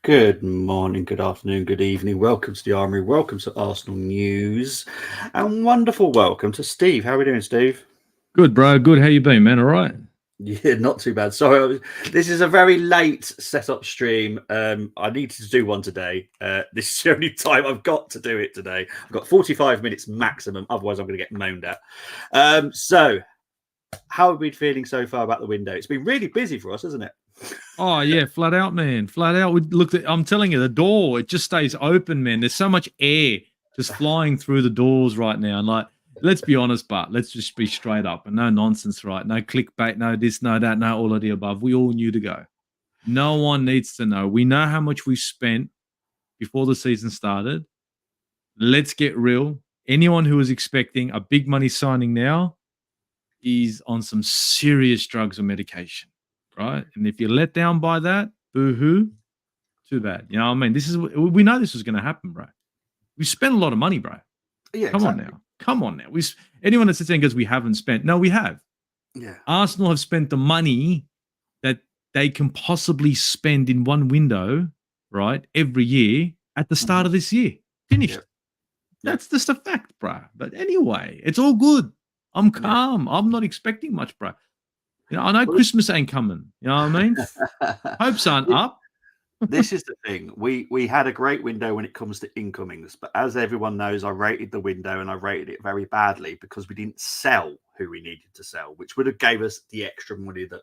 Good morning, good afternoon, good evening. Welcome to the Armory. Welcome to Arsenal News, and wonderful welcome to Steve. How are we doing, Steve? Good, bro. Good. How you been, man? All right. Yeah, not too bad. Sorry, this is a very late setup stream. I needed to do one today. This is the only time I've got to do it today. I've got 45 minutes maximum. Otherwise, I'm going to get moaned at. So, how have we been feeling so far about the window? It's been really busy for us, hasn't it? Oh yeah, flat out, man. Flat out. We looked at. I'm telling you, the door it just stays open, man. There's so much air just flying through the doors right now. And like, let's be honest, but let's just be straight up and no nonsense, right? No clickbait, no this, no that, no all of the above. We all knew to go. No one needs to know. We know how much we spent before the season started. Let's get real. Anyone who was expecting a big money signing now is on some serious drugs or medication, right? And if you're let down by that, boo-hoo, too bad. You know what I mean? We know this was going to happen, bro. We spent a lot of money, bro. Yeah, Come on exactly. now. Come on now. Anyone that sits there and goes, we haven't spent. No, we have. Yeah. Arsenal have spent the money that they can possibly spend in one window, right, every year at the start of this year. Finished. Yeah. That's just a fact, bro. But anyway, it's all good. I'm Yeah. calm. I'm not expecting much, bro. You know, I know Christmas ain't coming. You know what I mean? Hopes aren't up. This is the thing. We had a great window when it comes to incomings, but as everyone knows, I rated the window and I rated it very badly because we didn't sell who we needed to sell, which would have gave us the extra money that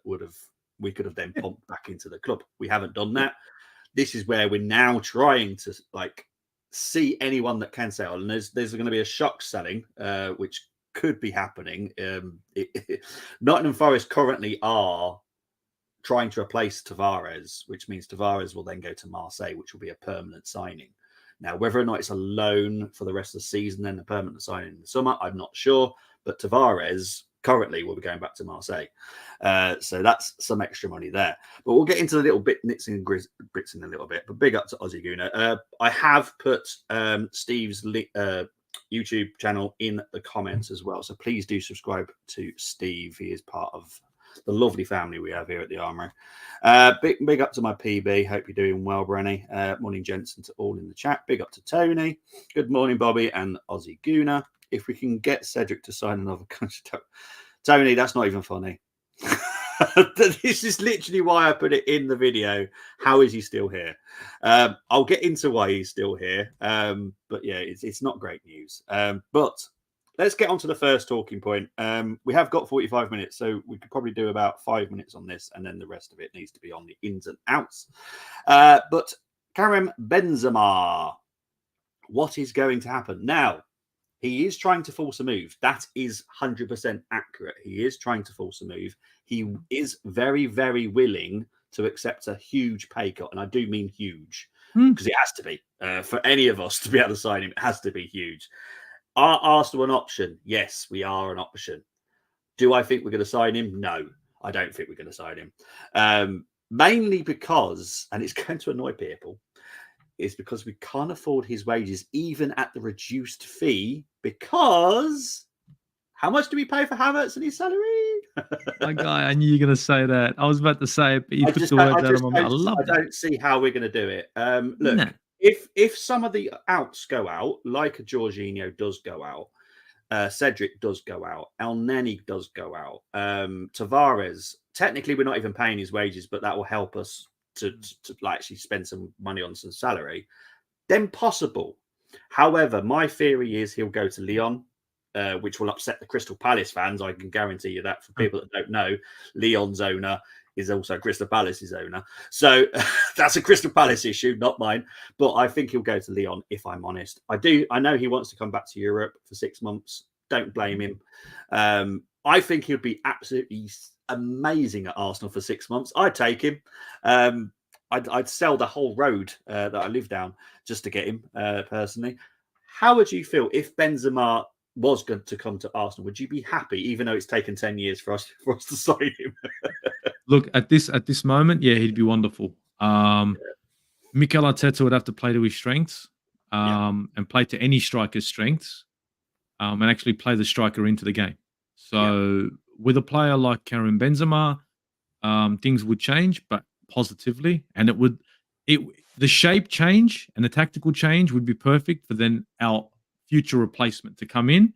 we could have then pumped back into the club. We haven't done that. This is where we're now trying to see anyone that can sell, and there's going to be a shock selling, which could be happening. Nottingham Forest currently are trying to replace Tavares, which means Tavares will then go to Marseille, which will be a permanent signing. Now, whether or not it's a loan for the rest of the season, then a permanent signing in the summer, I'm not sure. But Tavares currently will be going back to Marseille. So that's some extra money there. But we'll get into the little bits and bits in a little bit. But big up to Ozzy Guna. I have put Steve's YouTube channel in the comments as well. So please do subscribe to Steve. He is part of the lovely family we have here at the Armory. Big up to my PB. Hope you're doing well, Brenny. Morning, Jensen, to all in the chat. Big up to Tony. Good morning, Bobby and Ozzy Guna. If we can get Cedric to sign another contract. Tony, that's not even funny. This is literally why I put it in the video. How is he still here? I'll get into why he's still here. But yeah, it's not great news. But let's get on to the first talking point. We have got 45 minutes, so we could probably do about 5 minutes on this, and then the rest of it needs to be on the ins and outs. But Karim Benzema, what is going to happen? Now, he is trying to force a move. That is 100% accurate. He is trying to force a move. He is very, very willing to accept a huge pay cut, and I do mean huge, because it has to be. For any of us to be able to sign him, it has to be huge. Are Arsenal an option? Yes, we are an option. Do I think we're going to sign him? No, I don't think we're going to sign him. Mainly because, and it's going to annoy people, is because we can't afford his wages even at the reduced fee. Because how much do we pay for Havertz and his salary? My guy, I knew you were going to say that. I was about to say it, but you put the words out of my mouth. I love that. I don't see how we're going to do it. Look, if some of the outs go out, like a Jorginho does go out, Cedric does go out, El Neni does go out, Tavares, technically we're not even paying his wages, but that will help us to actually spend some money on some salary, then possible. However, my theory is he'll go to Lyon, which will upset the Crystal Palace fans. I can guarantee you that. For people that don't know, Lyon's owner is also Crystal Palace's owner. So that's a Crystal Palace issue, not mine. But I think he'll go to Lyon, if I'm honest. I know he wants to come back to Europe for 6 months. Don't blame him. I think he'll be absolutely amazing at Arsenal for 6 months. I'd take him. I'd sell the whole road that I live down just to get him personally. How would you feel if Benzema was going to come to Arsenal? Would you be happy, even though it's taken 10 years for us to sign him? Look, at this moment, yeah, he'd be wonderful. Mikel Arteta would have to play to his strengths, and play to any striker's strengths, and actually play the striker into the game. So with a player like Karim Benzema, things would change, but positively, and the shape change and the tactical change would be perfect for then our future replacement to come in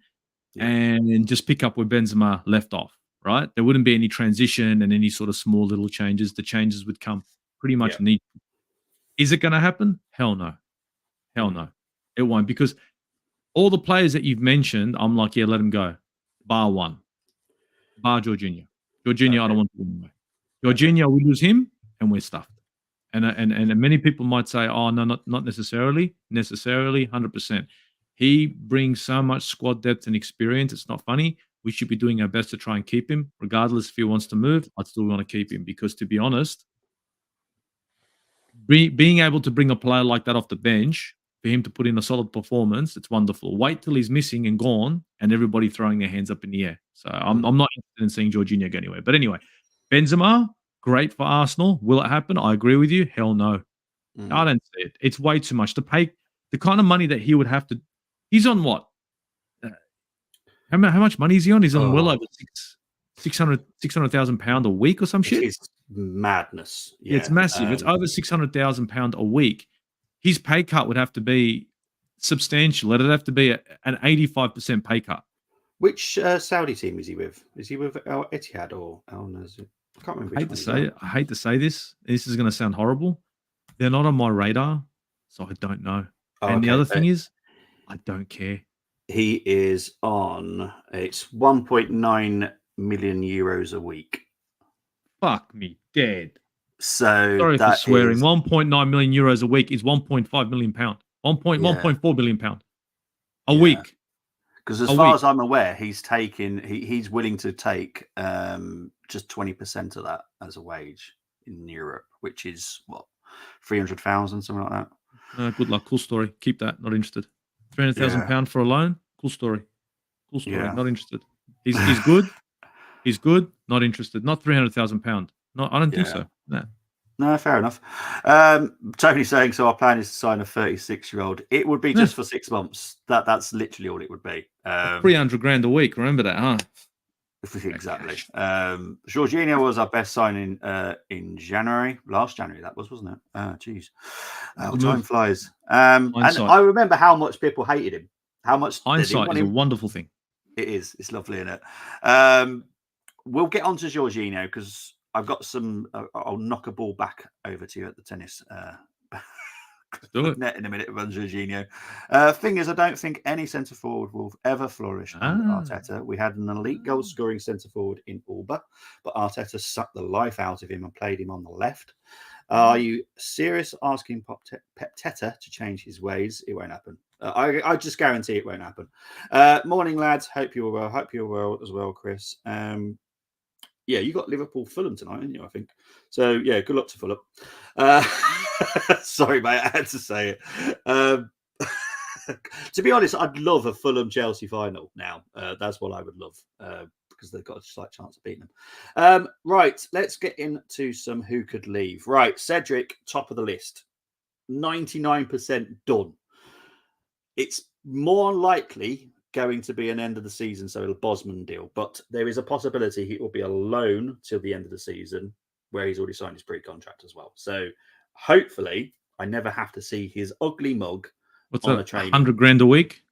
and just pick up where Benzema left off, right? There wouldn't be any transition and any sort of small little changes. The changes would come pretty much neat. Is it going to happen? Hell no. Hell no. It won't, because all the players that you've mentioned, I'm like, yeah, let them go. Bar one. Bar Jorginho. Jorginho, I don't want to go anyway. Jorginho, we lose him and we're stuffed. And many people might say, oh, no, not necessarily. Necessarily, 100%. He brings so much squad depth and experience. It's not funny. We should be doing our best to try and keep him. Regardless if he wants to move, I'd still want to keep him, because, to be honest, being able to bring a player like that off the bench, for him to put in a solid performance, it's wonderful. Wait till he's missing and gone and everybody throwing their hands up in the air. So I'm not interested in seeing Jorginho go anywhere. But anyway, Benzema, great for Arsenal. Will it happen? I agree with you. Hell no. I don't see it. It's way too much to pay. The kind of money that he would have to. He's on what? How much money is he on? He's on well over £600,000 a week or some shit. It's madness. Yeah, it's massive. It's over £600,000 a week. His pay cut would have to be substantial. It'd have to be an 85% pay cut. Which Saudi team is he with? Is he with Al Ittihad or Al Nasser? I can't remember. I hate to say this. This is going to sound horrible. They're not on my radar, so I don't know. The other thing is, I don't care. He is on. It's 1.9 million euros a week. Fuck me dead. So sorry for swearing. 1.9 million euros a week is 1.5 million pound. 1.4 billion pound a week. Because as far as I'm aware, he's willing to take just 20% of that as a wage in Europe, which is what, 300,000, something like that. Good luck. Cool story. Keep that. Not interested. £300,000 for a loan. Cool story. Cool story. Yeah. Not interested. He's good. He's good. Not interested. Not £300,000. No, I don't think so. No, fair enough. Tony's saying, so our plan is to sign a 36-year-old. It would be just for 6 months. That's literally all it would be. 300 grand a week. Remember that, huh? Exactly. Jorginho was our best signing in January. Last January, that was, wasn't it? Jeez. Time flies. And I remember how much people hated him. How much hindsight is a wonderful thing. It is. It's lovely, isn't it? We'll get on to Jorginho because I've got some. I'll knock a ball back over to you at the tennis net in a minute about Jorginho. Thing is, I don't think any centre forward will ever flourish under Arteta. We had an elite goal scoring centre forward in Alba, but Arteta sucked the life out of him and played him on the left. Are you serious asking Pep Teta to change his ways? It won't happen. I just guarantee it won't happen. Morning, lads. Hope you're well. Hope you're well as well, Chris. Yeah, you got Liverpool Fulham tonight, didn't you? I think so. Yeah, good luck to Fulham. Sorry, mate, I had to say it. To be honest, I'd love a Fulham Chelsea final now. That's what I would love because they've got a slight chance of beating them. Right, let's get into some who could leave. Right, Cedric, top of the list, 99% done. It's more likely going to be an end of the season, so a Bosman deal, but there is a possibility he will be a loan till the end of the season, where he's already signed his pre-contract as well. So hopefully, I never have to see his ugly mug on a train. 100 grand a week.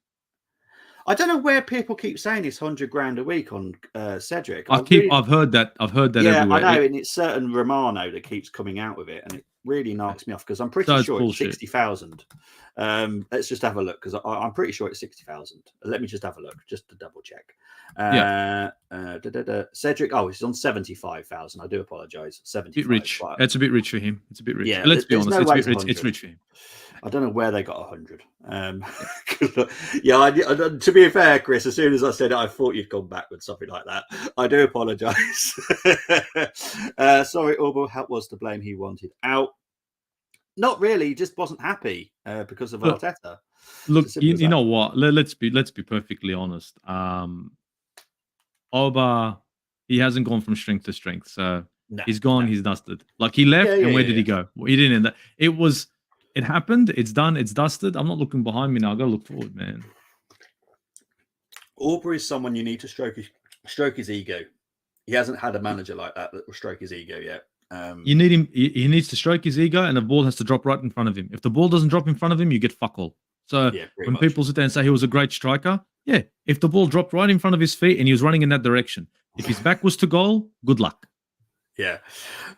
I don't know where people keep saying it's 100 grand a week on Cedric. I've heard that. Yeah, everywhere. I know, and it's certain Romano that keeps coming out with it, and it really knocks me off because I'm pretty sure it's 60,000. Let's just have a look because I'm pretty sure it's 60,000. Let me just have a look just to double check. Cedric, he's on 75,000. I do apologize. 75. Bit rich. It's a bit rich for him. It's a bit rich. Yeah, let's be honest. It's rich for him. I don't know where they got 100. To be fair, Chris, as soon as I said it, I thought you'd gone back with something like that. I do apologise. Sorry, Orwell, help was to blame. He wanted out. Not really. He just wasn't happy because of Arteta. Look, you know what? Let's be perfectly honest. Oba, he hasn't gone from strength to strength. So he's gone. He's dusted. Like he left, and where did he go? Well, he didn't end that. It happened. It's done. It's dusted. I'm not looking behind me now. I got to look forward, man. Aubrey is someone you need to stroke his ego. He hasn't had a manager like that will stroke his ego yet. You need him. He needs to stroke his ego, and the ball has to drop right in front of him. If the ball doesn't drop in front of him, you get fuck all. So Yeah, pretty when much. people sit there and say he was a great striker, yeah, if the ball dropped right in front of his feet and he was running in that direction, if his back was to goal, good luck. Yeah.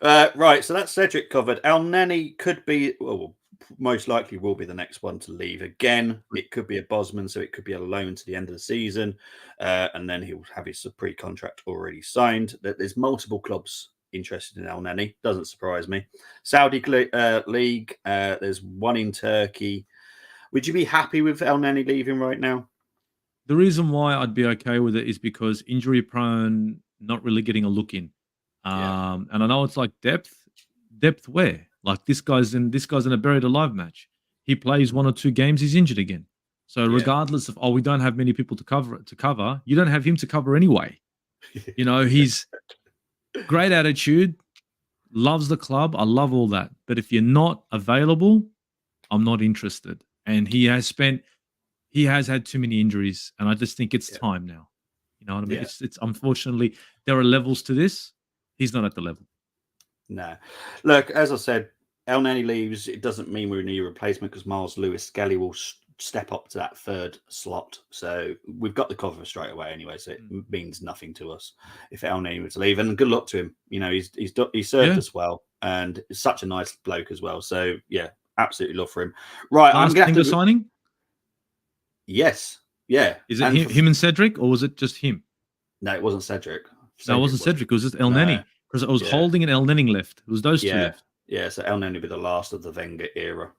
Right. So that's Cedric covered. El Neni could be, well, most likely will be the next one to leave again. It could be a Bosman, so it could be a loan to the end of the season. And then he'll have his pre-contract already signed. There's multiple clubs interested in El Neni. Doesn't surprise me. Saudi League, there's one in Turkey. Would you be happy with El Neni leaving right now? The reason why I'd be okay with it is because injury prone, not really getting a look in. And I know it's like depth where? Like this guy's in a buried alive match. He plays 1 or 2 games, he's injured again. So regardless of we don't have many people to cover, you don't have him to cover anyway. You know, he's great attitude, loves the club. I love all that. But if you're not available, I'm not interested. And he has had too many injuries, and I just think it's time now. You know what I mean? It's unfortunately there are levels to this. He's not at the level. No. Look, as I said, El Neni leaves. It doesn't mean we need a replacement because Miles Lewis-Skelly will step up to that third slot. So we've got the cover straight away anyway. So it means nothing to us if El Neni were to leave. And good luck to him. You know, he served us well, and he's such a nice bloke as well. So yeah, absolutely love for him. Right, Last finger signing. Yes. Yeah. Is it him and Cedric, or was it just him? No, it wasn't Cedric. No, it wasn't Cedric. It was just El Neni. Because it was Holding and El Neni left. It was those two left. Yeah, so El Neni will be the last of the Wenger era.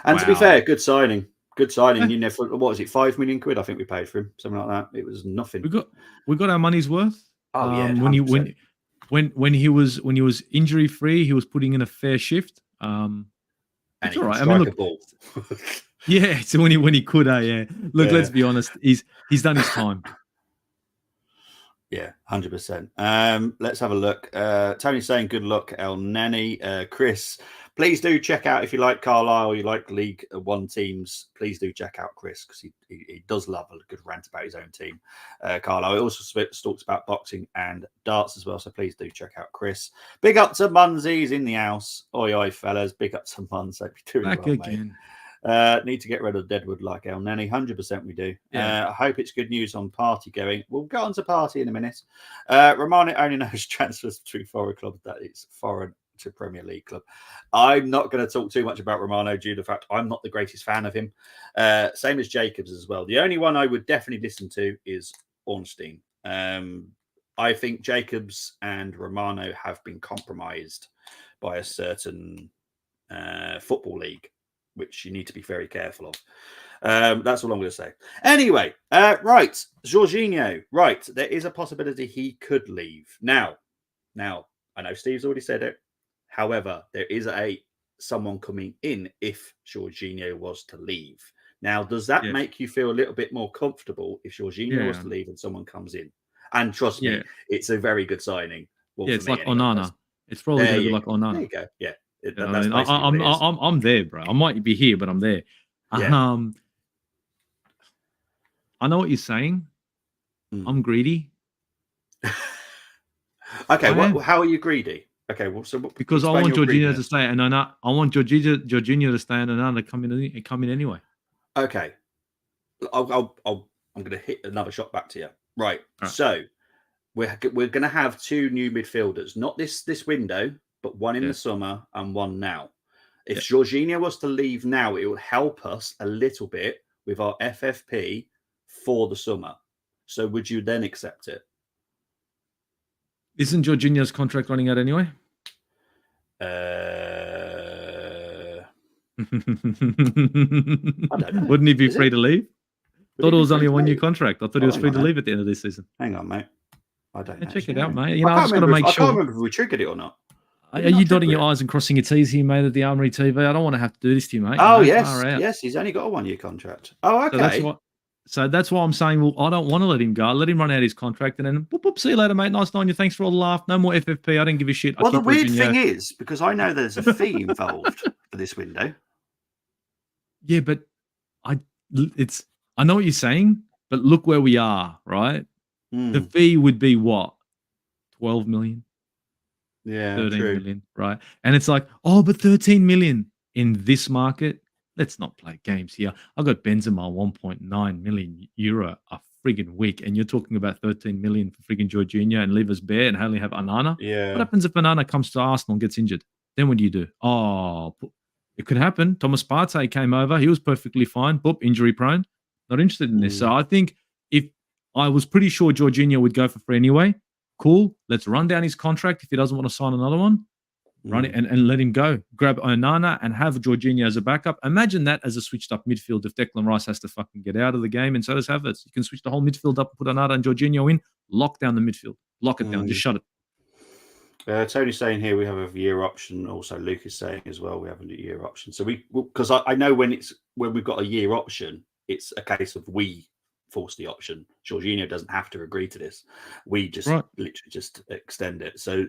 And to be fair, good signing. Good signing. You know, for, what was it, £5 million? I think we paid for him, something like that. It was nothing. We got our money's worth. Oh yeah. When he was injury free, he was putting in a fair shift. It's all right. I mean, look, yeah. So when he could, yeah. Look, let's be honest. He's done his time. Yeah, 100%. Let's have a look. Tony's saying good luck, El Neni. Chris, please do check out, if you like Carlisle, you like League One teams, please do check out Chris, because he does love a good rant about his own team. Carlisle. He also talks about boxing and darts as well, so please do check out Chris. Big up to Munsey, he's in the house. Oi, oi, fellas. Big up to Munsey. Doing back well, again. Mate. Need to get rid of Deadwood like El Neni. 100% we do. I hope it's good news on Party going. We'll get on to Party in a minute. Romano only knows transfers between foreign clubs, that it's foreign to Premier League club. I'm not going to talk too much about Romano due to the fact I'm not the greatest fan of him. Same as Jacobs as well. The only one I would definitely listen to is Ornstein. I think Jacobs and Romano have been compromised by a certain football league, which you need to be very careful of. That's all I'm going to say. Anyway, right, Jorginho. Right, there is a possibility he could leave. Now, I know Steve's already said it. However, there is someone coming in if Jorginho was to leave. Now, does that make you feel a little bit more comfortable if Jorginho was to leave and someone comes in? And trust me, it's a very good signing. Well, it's like Onana. It's probably going to be like Onana. There you go. Yeah. I'm there, bro. I might be here, but I'm there. Yeah. I know what you're saying. I'm greedy. Okay, how are you greedy? Okay, well, so because I want Jorginho to stay, and I want Jorginho to stay, and Onana come in anyway. Okay, I'm going to hit another shot back to you. Right. So we're going to have 2 new midfielders, not this window, but one in the summer and one now. If Jorginho was to leave now, it would help us a little bit with our FFP for the summer. So would you then accept it? Isn't Jorginho's contract running out anyway? I don't know. Wouldn't he be free to leave? I thought it was only a 1-year contract. I thought he was free to leave at the end of this season. Hang on, mate. I don't know. Check it out, mate. You know, I just got to make sure. I can't remember if we triggered it or not. Are you dotting your I's and crossing your T's here, mate, at the Armory TV? I don't want to have to do this to you, mate. Oh, yes. He's only got a 1-year contract. Oh, okay. So that's why I'm saying, well, I don't want to let him go. Let him run out his contract and then, boop, see you later, mate. Nice knowing you. Thanks for all the laugh. No more FFP. I didn't give a shit. Well, the weird thing is, because I know there's a fee involved for this window. Yeah, but I know what you're saying, but look where we are, right? The fee would be what? 12 million? Yeah, 13 true. million, right? And it's like, oh, but 13 million in this market. Let's not play games here. I got Benzema 1.9 million euro a friggin' week, and you're talking about 13 million for friggin' Jorginho and leave us bare and only have Anana. What Yeah. happens if Anana comes to Arsenal and gets injured? Then what do? Oh, it could happen. Thomas Partey came over. He was perfectly fine. Boop, injury prone. Not interested in this. So Mm, I think if I was pretty sure Jorginho would go for free anyway, cool. Let's run down his contract if he doesn't want to sign another one. Run it mm. and let him go. Grab Onana and have Jorginho as a backup. Imagine that as a switched up midfield if Declan Rice has to fucking get out of the game and so does Havertz. You can switch the whole midfield up and put Onana and Jorginho in, lock down the midfield. Lock it down. Just Mm. shut it. Tony's saying here we have a year option. Also, Luke is saying as well we have a year option. So because I know when we've got a year option, it's a case of we force the option. Jorginho doesn't have to agree to this. We just Right. literally just extend it. So,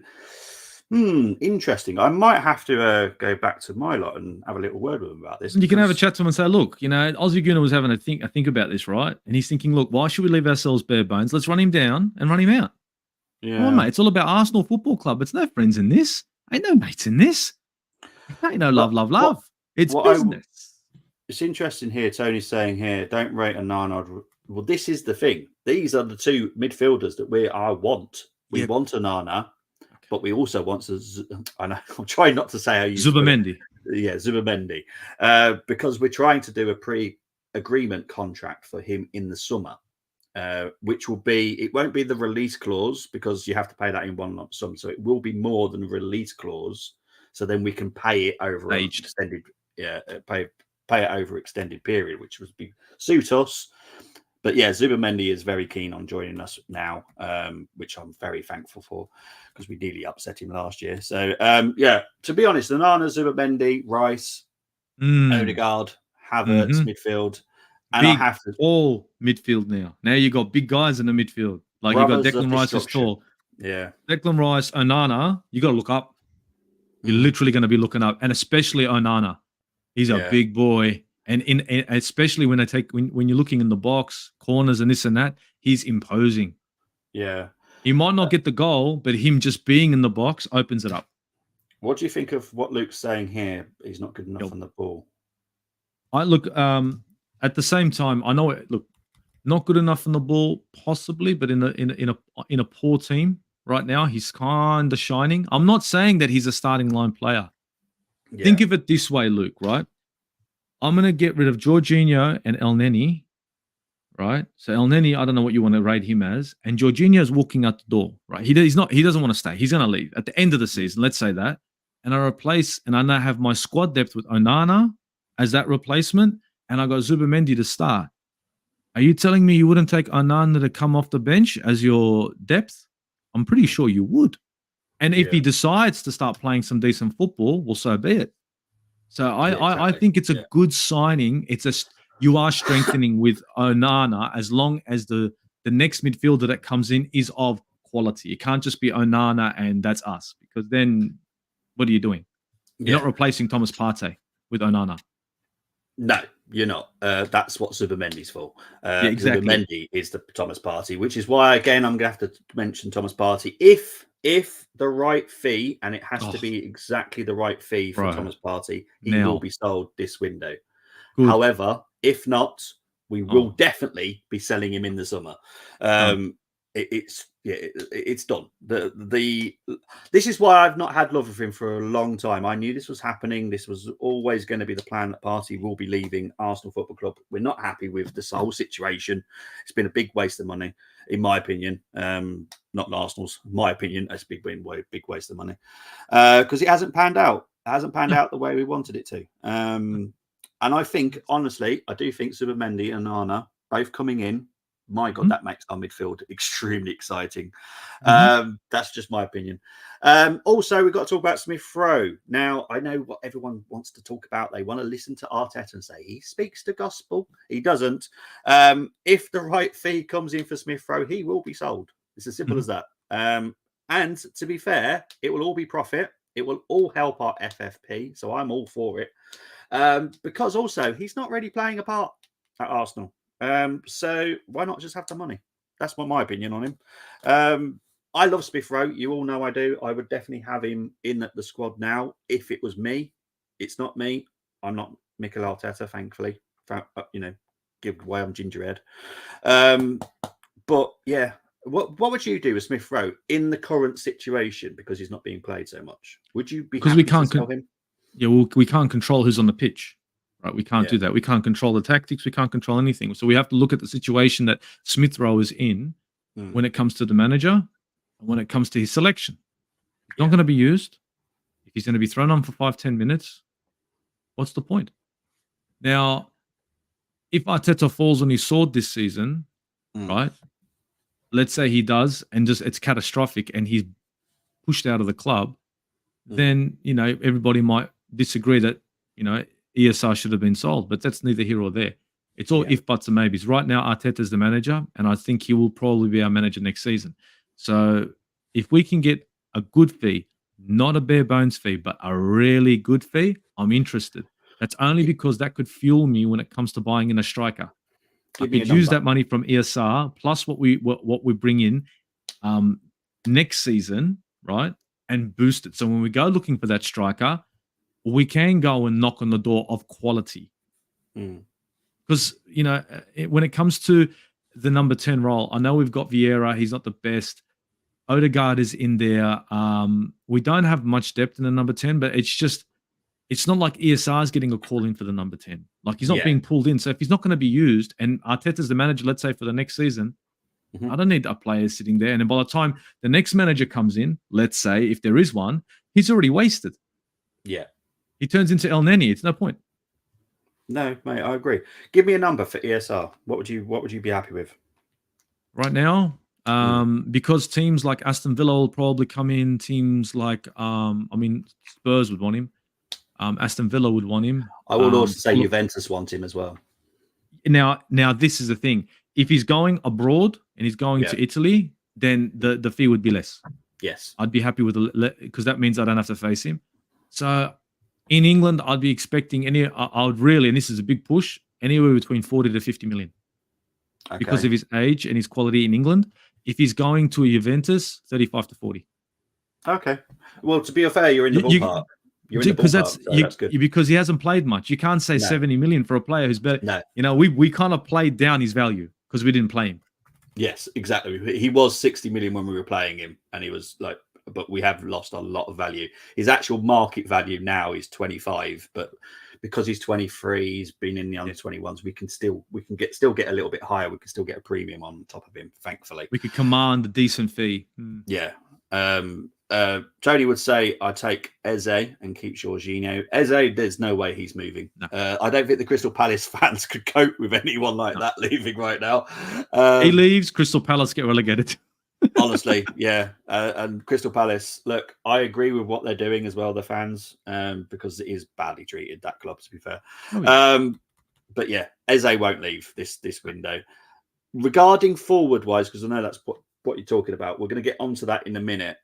interesting. I might have to go back to my lot and have a little word with him about this. You can have a chat to him and say, look, Ozzy Gunnar was having a think about this, right? And he's thinking, look, why should we leave ourselves bare bones? Let's run him down and run him out. Yeah, Come on, mate. It's all about Arsenal Football Club. It's no friends in this. Ain't no mates in this. Ain't no love. It's business. It's interesting here. Tony's saying here, don't rate Onana. Well, this is the thing. These are the two midfielders that I want. We want Onana, but we also want I know I'm trying not to say how you Zubimendi. Yeah, Zubimendi. Because we're trying to do a pre-agreement contract for him in the summer. Which it won't be the release clause because you have to pay that in one lump sum. So it will be more than a release clause. So then we can pay it over extended, pay it over extended period, which would suit us. But yeah, Zubimendi is very keen on joining us now, which I'm very thankful for because we nearly upset him last year. So to be honest, Onana, Zubimendi, Rice, Odegaard, Havertz, midfield. And I have to all midfield now. Now you got big guys in the midfield. Like you got Declan Rice is tall. Yeah. Declan Rice, Onana, you got to look up. You're literally going to be looking up. And especially Onana. He's a big boy. And especially when you're looking in the box, corners and this and that, he's imposing. Yeah. He might not get the goal, but him just being in the box opens it up. What do you think of what Luke's saying here? He's not good enough on the ball. At the same time, I know. Look, not good enough on the ball, possibly, but in a poor team right now, he's kind of shining. I'm not saying that he's a starting line player. Yeah. Think of it this way, Luke. Right? I'm going to get rid of Jorginho and Elneny. Right? So Elneny, I don't know what you want to rate him as, and Jorginho's walking out the door. Right? He doesn't want to stay. He's going to leave at the end of the season. Let's say that, and I now have my squad depth with Onana as that replacement. And I got Zubimendi to start. Are you telling me you wouldn't take Onana to come off the bench as your depth? I'm pretty sure you would. And if he decides to start playing some decent football, well, so be it. So I think it's a good signing. You are strengthening with Onana as long as the next midfielder that comes in is of quality. It can't just be Onana and that's us, because then what are you doing? You're not replacing Thomas Partey with Onana. No, you're not. That's what Zubimendi's for. Exactly. Zubimendi is the Thomas Partey, which is why, again, I'm going to have to mention Thomas Partey. If the right fee, and it has to be exactly the right fee for Thomas Partey, he will be sold this window. Good. However, if not, we will definitely be selling him in the summer. It's done. This is why I've not had love of him for a long time. I knew this was happening. This was always going to be the plan. That Partey will be leaving Arsenal Football Club. We're not happy with this whole situation. It's been a big waste of money, in my opinion. Not Arsenal's. My opinion, it's a big waste of money because it hasn't panned out. It hasn't panned out the way we wanted it to. And I think, honestly, I do think Zubimendi and Onana both coming in. My God, that makes our midfield extremely exciting. That's just my opinion. Also, we've got to talk about Smith Rowe. Now, I know what everyone wants to talk about. They want to listen to Arteta and say he speaks the gospel. He doesn't. If the right fee comes in for Smith Rowe, he will be sold. It's as simple as that. And to be fair, it will all be profit. It will all help our FFP. So I'm all for it. Because also, he's not really playing a part at Arsenal. So why not just have the money? That's my opinion on him. I love Smith Rowe. You all know I do. I would definitely have him in the squad now if it was me. It's not me. I'm not Mikel Arteta, thankfully. Give away I'm gingerhead. But yeah, what would you do with Smith Rowe in the current situation because he's not being played so much? Would you be happy to sell him? Yeah, well, we can't control who's on the pitch, right? We can't do that. We can't control the tactics. We can't control anything. So we have to look at the situation that Smith Rowe is in when it comes to the manager and when it comes to his selection. He's not going to be used. If he's going to be thrown on for 5-10 minutes, what's the point? Now, if Arteta falls on his sword this season, right? Let's say he does, and just it's catastrophic, and he's pushed out of the club, then everybody might disagree that ESR should have been sold, but that's neither here or there. It's all if, buts, and maybes. Right now, Arteta's the manager, and I think he will probably be our manager next season. So if we can get a good fee, not a bare bones fee, but a really good fee, I'm interested. That's only because that could fuel me when it comes to buying in a striker. I could use that money from ESR plus what we bring in next season, right, and boost it. So when we go looking for that striker, we can go and knock on the door of quality. Because when it comes to the number 10 role, I know we've got Vieira. He's not the best. Odegaard is in there. We don't have much depth in the number 10, but it's not like ESR is getting a call in for the number 10. Like he's not being pulled in. So if he's not going to be used and Arteta's the manager, let's say for the next season, I don't need a player sitting there. And then by the time the next manager comes in, let's say if there is one, he's already wasted. Yeah. He turns into El Neni. It's no point. No, mate, I agree. Give me a number for ESR. What would you be happy with? Right now, because teams like Aston Villa will probably come in, teams like Spurs would want him. Aston Villa would want him. I would also say Juventus want him as well. Now, this is the thing. If he's going abroad and he's going to Italy, then the fee would be less. Yes. I'd be happy with because that means I don't have to face him. So in England, I'd be expecting I would really, and this is a big push, anywhere between 40 to 50 million. Okay. Because of his age and his quality in England. If he's going to a Juventus, 35 to 40. Okay. Well, to be fair, you're in the ballpark. That's good. Because he hasn't played much. You can't say 70 million for a player who's better. No. We kind of played down his value because we didn't play him. Yes, exactly. He was 60 million when we were playing him, and he was like, but we have lost a lot of value. His actual market value now is 25, but because he's 23, he's been in the under 21s. We can still get a little bit higher. We can still get a premium on top of him. Thankfully, we could command a decent fee. Yeah. Tony would say I take Eze and keep Jorginho. Eze, there's no way he's moving. No. I don't think the Crystal Palace fans could cope with anyone like that leaving right now. He leaves, Crystal Palace get relegated. Honestly, yeah. And Crystal Palace, look, I agree with what they're doing as well, the fans, because it is badly treated, that club, to be fair. Oh, yeah. But yeah, Eze won't leave this window. Regarding forward-wise, because I know that's what you're talking about. We're going to get onto that in a minute.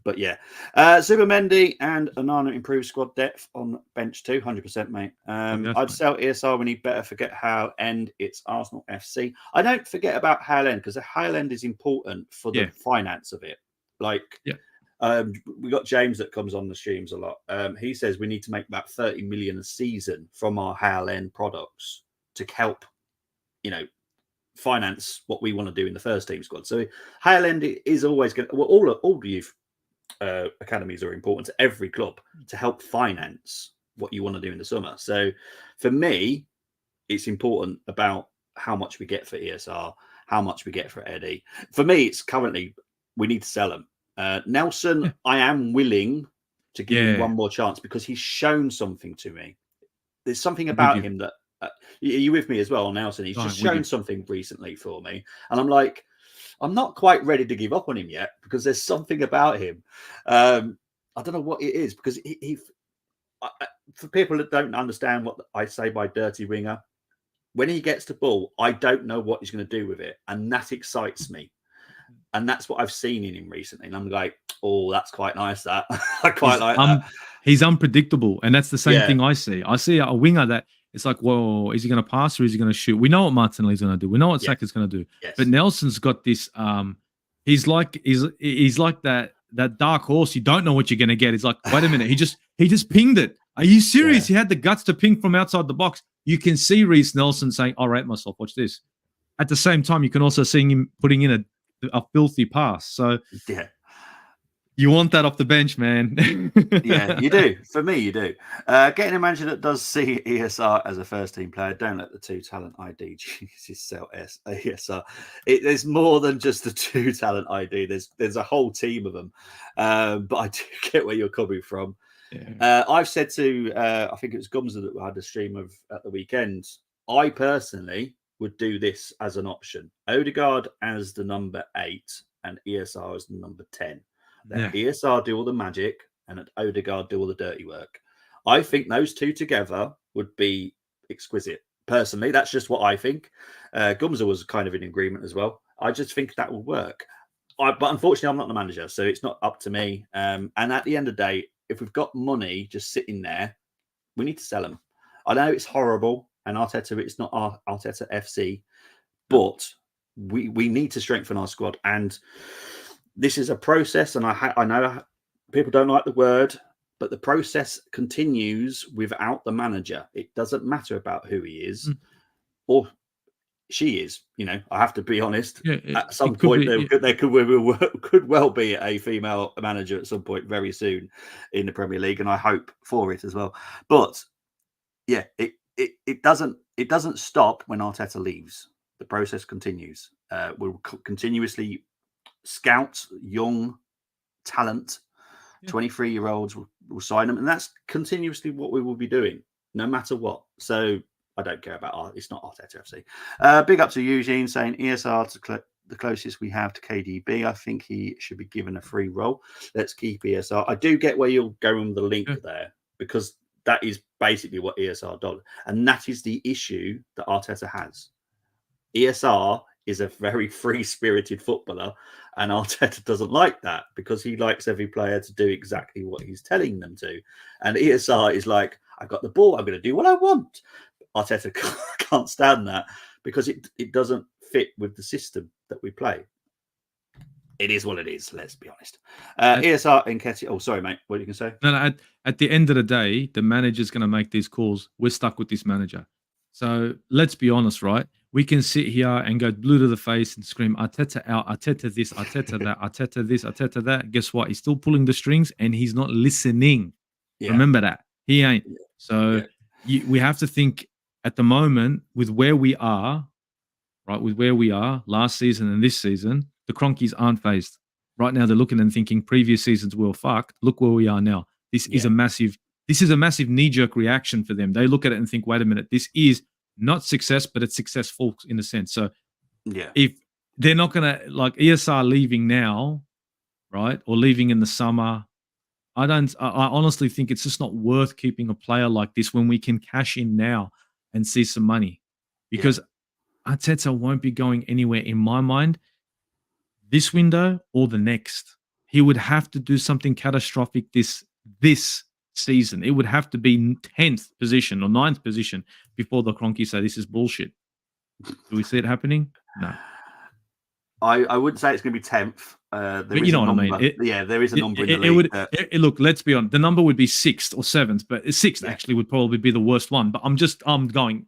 But yeah, Zubimendi and Onana improved squad depth on bench too, 100%, mate. I'd sell ESR when he better forget how end it's Arsenal FC. I don't forget about Hale End because the Hale End is important for the finance of it. We got James that comes on the streams a lot. He says we need to make about 30 million a season from our Hale End products to help, finance what we want to do in the first team squad. So Hale End is always going to, all the youth academies are important to every club to help finance what you want to do in the summer. So for me, it's important about how much we get for ESR, how much we get for Eddie. For me, it's currently we need to sell him. Nelson, I am willing to give him one more chance because he's shown something to me. There's something about him that you with me as well, Nelson. He's just shown something recently for me, and I'm like, I'm not quite ready to give up on him yet because there's something about him. I don't know what it is because for people that don't understand what I say by dirty winger, when he gets the ball, I don't know what he's going to do with it, and that excites me. And that's what I've seen in him recently. And I'm like, oh, that's quite nice. That I quite like that. He's unpredictable, and that's the same thing I see. I see a winger that it's like, whoa, is he going to pass or is he going to shoot? We know what Martinelli's going to do. We know what Saka's going to do. Yes. But Nelson's got this he's like that dark horse. You don't know what you're gonna get. It's like, wait a minute, he just pinged it. Are you serious? Yeah. He had the guts to ping from outside the box. You can see Reece Nelson saying, "I'll rate myself. Watch this." At the same time, you can also see him putting in a filthy pass. So Yeah. you want that off the bench, man. Yeah, you do. For me, you do. Getting a manager that does see ESR as a first-team player, don't let the two-talent ID Jesus sell ESR. There's more than just the two-talent ID. There's a whole team of them. But I do get where you're coming from. Yeah. I've said to, I think it was Gumza that had a stream of at the weekend, I personally would do this as an option. Odegaard as the number 8 and ESR as the number 10. Let ESR do all the magic and let Odegaard do all the dirty work. I think those two together would be exquisite. Personally, that's just what I think. Gumza was kind of in agreement as well. I just think that will work. But unfortunately, I'm not the manager, so it's not up to me. And at the end of the day, if we've got money just sitting there, we need to sell them. I know it's horrible, and Arteta, it's not Arteta FC, but we need to strengthen our squad. And this is a process, and I know people don't like the word, but the process continues without the manager. It doesn't matter about who he is or she is. You know, I have to be honest. Yeah, at some point, there could well be a female manager at some point very soon in the Premier League, and I hope for it as well. But yeah, it doesn't stop when Arteta leaves. The process continues. We'll continuously scout young talent. 23-year-olds will sign them, and that's continuously what we will be doing, no matter what. So I don't care about it's not Arteta FC. Big up to Eugene saying ESR to the closest we have to KDB. I think he should be given a free role. Let's keep ESR. I do get where you're going with the link there, because that is basically what ESR does, and that is the issue that Arteta has. ESR is a very free-spirited footballer, and Arteta doesn't like that because he likes every player to do exactly what he's telling them to. And ESR is like, I've got the ball, I'm going to do what I want. Arteta can't stand that because it doesn't fit with the system that we play. It is what it is, let's be honest. ESR and Nketiah. Oh, sorry, mate. What are you going to say? No, at the end of the day, the manager's going to make these calls. We're stuck with this manager. So let's be honest, right? We can sit here and go blue to the face and scream, Arteta out, Arteta this, Arteta that, Arteta this, Arteta that. Guess what? He's still pulling the strings and he's not listening. Yeah. Remember that. He ain't. Yeah. So we have to think at the moment with where we are, right? With where we are last season and this season, the Cronkies aren't phased. Right now, they're looking and thinking previous seasons were fucked. Look where we are now. This is a massive knee-jerk reaction for them. They look at it and think, wait a minute, this is not success, but it's successful in a sense. So if they're not going to, like ESR leaving now, right, or leaving in the summer, I honestly think it's just not worth keeping a player like this when we can cash in now and see some money, because Arteta won't be going anywhere in my mind this window or the next. He would have to do something catastrophic this season. It would have to be 10th position or 9th position before the Cronkies say this is bullshit. Do we see it happening? No. I wouldn't say it's going to be 10th. But you know what I mean. There is a number in the league. Look, let's be honest. The number would be 6th or 7th, but 6th actually would probably be the worst one. But I'm going.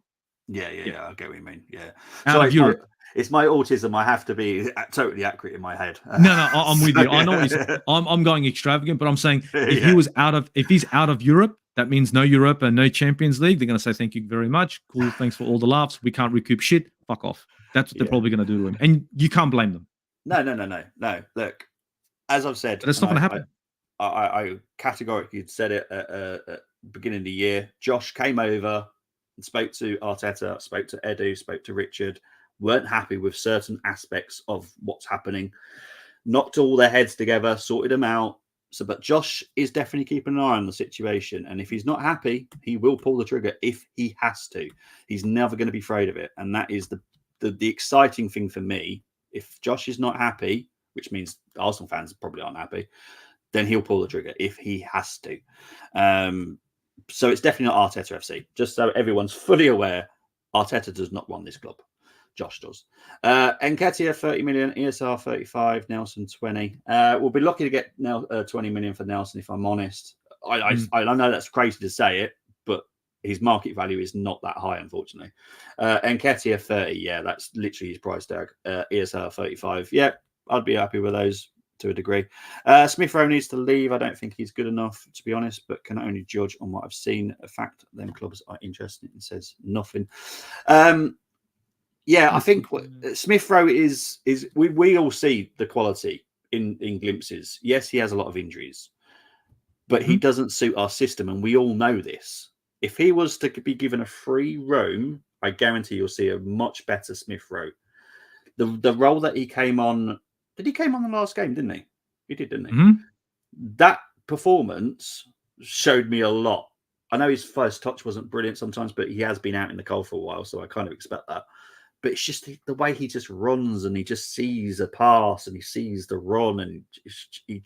Yeah. I get what you mean. Yeah. Out of Europe. It's my autism. I have to be totally accurate in my head. No, I'm with you. I know what you're saying. I'm going extravagant, but I'm saying if he's out of Europe, that means no Europe and no Champions League. They're going to say thank you very much. Cool, thanks for all the laughs. We can't recoup shit. Fuck off. That's what they're probably going to do to him, and you can't blame them. No. Look, as I've said, but it's not going to happen. I categorically said it at the beginning of the year. Josh came over and spoke to Arteta, spoke to Edu, spoke to Richard. Weren't happy with certain aspects of what's happening, knocked all their heads together, sorted them out. But Josh is definitely keeping an eye on the situation. And if he's not happy, he will pull the trigger if he has to. He's never going to be afraid of it. And that is the exciting thing for me. If Josh is not happy, which means Arsenal fans probably aren't happy, then he'll pull the trigger if he has to. So it's definitely not Arteta FC. Just so everyone's fully aware, Arteta does not run this club. Josh does. Nketiah 30 million, ESR 35, Nelson 20. We'll be lucky to get now 20 million for Nelson, if I'm honest. I know that's crazy to say it, but his market value is not that high, unfortunately. Nketiah 30, yeah, that's literally his price tag. ESR 35, yeah, I'd be happy with those to a degree. Smith Rowe needs to leave. I don't think he's good enough, to be honest, but can only judge on what I've seen. A fact them clubs are interested in says nothing. Yeah, I think Smith Rowe is we all see the quality in glimpses. Yes, he has a lot of injuries, but he doesn't suit our system, and we all know this. If he was to be given a free roam, I guarantee you'll see a much better Smith Rowe. The role that he came on, he came on the last game, didn't he? He did, didn't he? That performance showed me a lot. I know his first touch wasn't brilliant sometimes, but he has been out in the cold for a while, so I kind of expect that. But it's just the way he just runs, and he just sees a pass, and he sees the run, and he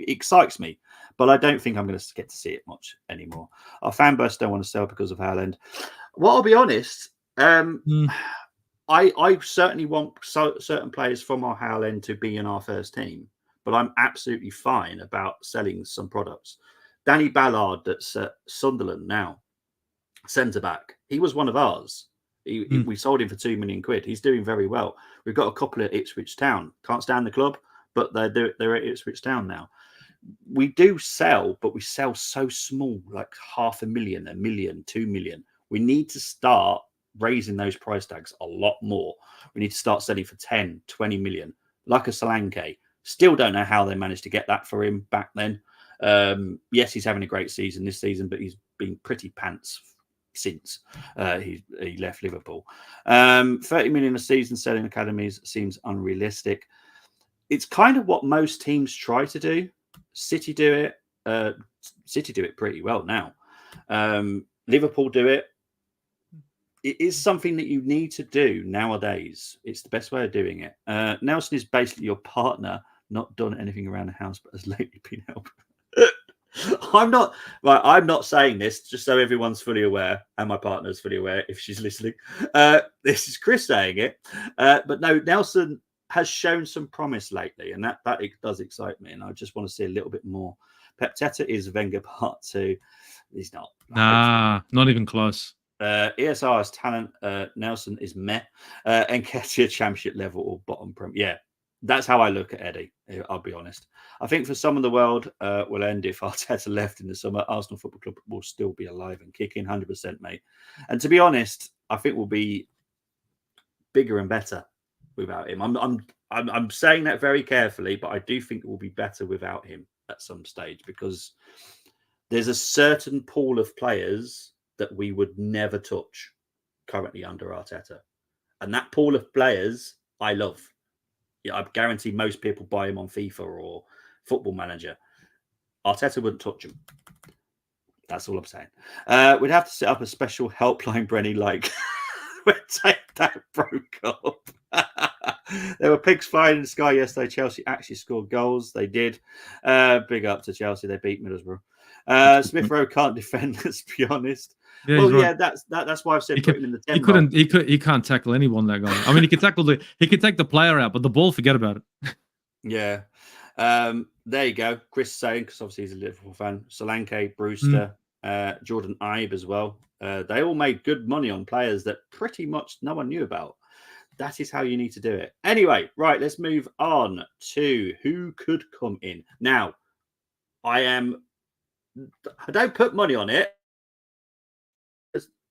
excites me. But I don't think I'm going to get to see it much anymore. Our fan base don't want to sell because of Haaland. Well, I'll be honest. I certainly want certain players from our Haaland to be in our first team, but I'm absolutely fine about selling some products. Danny Ballard, that's at Sunderland now, centre back. He was one of ours. We sold him for £2 million. He's doing very well. We've got a couple at Ipswich Town. Can't stand the club, but they're at Ipswich Town now. We do sell, but we sell so small, like 500,000, 1 million, 2 million. We need to start raising those price tags a lot more. We need to start selling for 10, 20 million, like a Solanke. Still don't know how they managed to get that for him back then. Yes, he's having a great season this season, but he's been pretty pants since he left Liverpool. 30 million a season selling academies seems unrealistic. It's kind of what most teams try to do. City do it. City do it pretty well now. Liverpool do it. It is something that you need to do nowadays. It's the best way of doing it. Nelson is basically your partner, not done anything around the house, but has lately been helping. I'm not saying this just so everyone's fully aware, and my partner's fully aware if she's listening. This is Chris saying it, but no, Nelson has shown some promise lately, and that it does excite me, and I just want to see a little bit more. Pep Teta is Wenger Part 2. He's not. Nah, not even close. ESR is talent. Nelson is meh. Nketiah championship level or bottom prem. Yeah, that's how I look at Eddie. I'll be honest. I think for some of the world will end if Arteta left in the summer. Arsenal Football Club will still be alive and kicking 100%, mate. And to be honest, I think we'll be bigger and better without him. I'm saying that very carefully, but I do think it will be better without him at some stage, because there's a certain pool of players that we would never touch currently under Arteta. And that pool of players I love. Yeah, I guarantee most people buy him on FIFA or Football Manager. Arteta wouldn't touch him. That's all I'm saying. We'd have to set up a special helpline, Brenny, like when Take That broke up. There were pigs flying in the sky yesterday. Chelsea actually scored goals. They did. Big up to Chelsea. They beat Middlesbrough. Smith Rowe can't defend, let's be honest. Yeah, well, yeah, right. That's why I've said put him in the 10. He can't tackle anyone, that guy. I mean, he can take the player out, but the ball, forget about it. Yeah. There you go. Chris saying, because obviously he's a Liverpool fan. Solanke, Brewster, Jordan Ibe as well. They all made good money on players that pretty much no one knew about. That is how you need to do it. Anyway, right, let's move on to who could come in. Now, I don't put money on it.